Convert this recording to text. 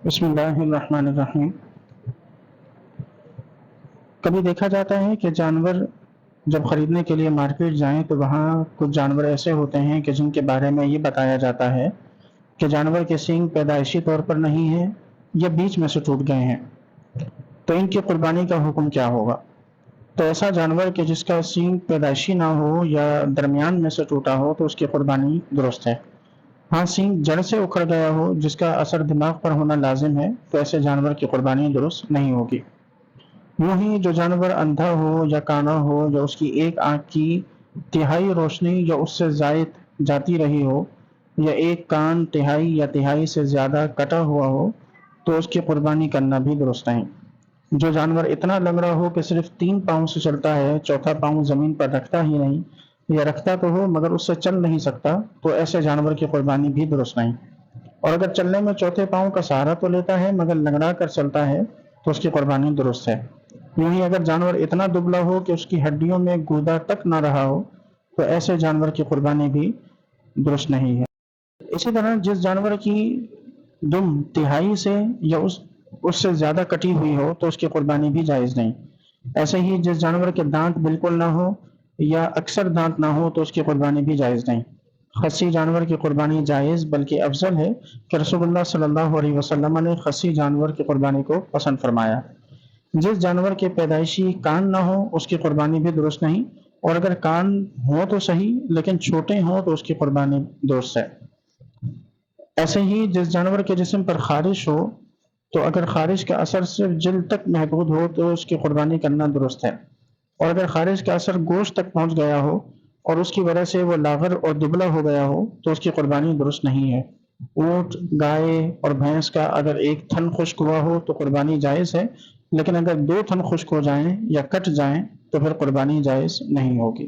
بسم اللہ الرحمن الرحیم۔ کبھی دیکھا جاتا ہے کہ جانور جب خریدنے کے لیے مارکیٹ جائیں تو وہاں کچھ جانور ایسے ہوتے ہیں کہ جن کے بارے میں یہ بتایا جاتا ہے کہ جانور کے سینگ پیدائشی طور پر نہیں ہیں یا بیچ میں سے ٹوٹ گئے ہیں، تو ان کی قربانی کا حکم کیا ہوگا؟ تو ایسا جانور کہ جس کا سینگ پیدائشی نہ ہو یا درمیان میں سے ٹوٹا ہو تو اس کی قربانی درست ہے۔ ہاں، سینگ جڑ سے اکھڑ گیا ہو جس کا اثر دماغ پر ہونا لازم ہے تو ایسے جانور کی قربانی درست نہیں ہوگی۔ یوں ہی جو جانور اندھا ہو یا کانا ہو یا اس کی ایک آنکھ کی تہائی روشنی یا اس سے زائد جاتی رہی ہو یا ایک کان تہائی یا تہائی سے زیادہ کٹا ہوا ہو تو اس کی قربانی کرنا بھی درست نہیں۔ جو جانور اتنا لنگڑا ہو کہ صرف 3 پاؤں سے چلتا ہے، چوتھا پاؤں زمین پر رکھتا ہی نہیں یا رکھتا تو ہو مگر اس سے چل نہیں سکتا تو ایسے جانور کی قربانی بھی درست نہیں۔ اور اگر چلنے میں چوتھے پاؤں کا سہارا تو لیتا ہے مگر لنگڑا کر چلتا ہے تو اس کی قربانی درست ہے۔ یوں ہی اگر جانور اتنا دبلا ہو کہ اس کی ہڈیوں میں گودا تک نہ رہا ہو تو ایسے جانور کی قربانی بھی درست نہیں ہے۔ اسی طرح جس جانور کی دم تہائی سے یا اس سے زیادہ کٹی ہوئی ہو تو اس کی قربانی بھی جائز نہیں۔ ایسے ہی جس جانور کے دانت بالکل نہ ہو یا اکثر دانت نہ ہو تو اس کی قربانی بھی جائز نہیں۔ خصی جانور کی قربانی جائز بلکہ افضل ہے کہ رسول اللہ صلی اللہ علیہ وسلم نے خصی جانور کی قربانی کو پسند فرمایا۔ جس جانور کے پیدائشی کان نہ ہو اس کی قربانی بھی درست نہیں، اور اگر کان ہو تو صحیح لیکن چھوٹے ہوں تو اس کی قربانی درست ہے۔ ایسے ہی جس جانور کے جسم پر خارش ہو تو اگر خارش کا اثر صرف جلد تک محدود ہو تو اس کی قربانی کرنا درست ہے، اور اگر خارش کا اثر گوشت تک پہنچ گیا ہو اور اس کی وجہ سے وہ لاغر اور دبلا ہو گیا ہو تو اس کی قربانی درست نہیں ہے۔ اونٹ، گائے اور بھینس کا اگر ایک تھن خشک ہوا ہو تو قربانی جائز ہے، لیکن اگر 2 تھن خشک ہو جائیں یا کٹ جائیں تو پھر قربانی جائز نہیں ہوگی۔